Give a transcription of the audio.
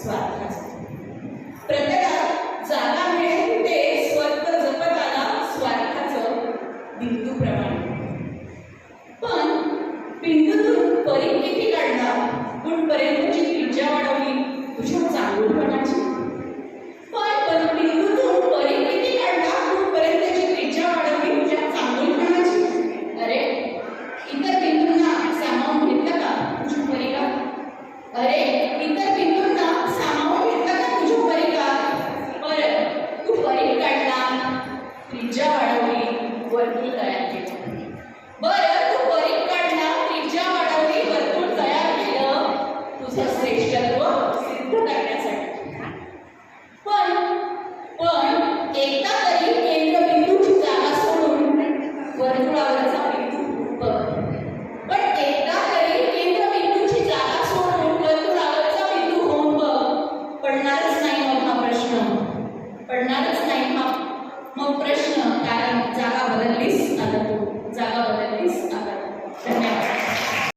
स्वार्थाचं. प्रत्येकात जागा मिळेल ते स्वर्ग जपत आला स्वार्थाचं बिंदूप्रमाणे. पण बिंदूतून परी किती काढला, कुठपर्यंतची त्रिज्या वाढवली तुझ्या चांगुलपणाची. पण बिंदूतून परी किती काढला, कुठपर्यंतची त्रिज्या वाढवली तुझ्या चांगुलपणाची. अरे इतर बिंदूंना सामावून घेतलं का तुझ्या परीला? अरे इतर बिंदूंना सामावून घेतलं का तुझ्या परीला? बरं तू परी काढला, त्रिज्या वाढवली, वर्तुळ तयार केलं. बरं तू परी काढला, त्रिज्या वाढवली, वर्तुळ तयार केलं तुझं श्रेष्ठत्व सिद्ध करण्यासाठी. पण एकदा तरी केंद्रबिंदूची जागा सोडून वर्तुळावरचा बिंदू बघ. पण एकदा तरी केंद्रबिंदूची जागा सोडून वर्तुळावरचा बिंदू होऊन बघ. पडणारच नाही मग हा प्रश्न, पडणारच नाही मग प्रश्न, कारण जागा बदललीस आता तू.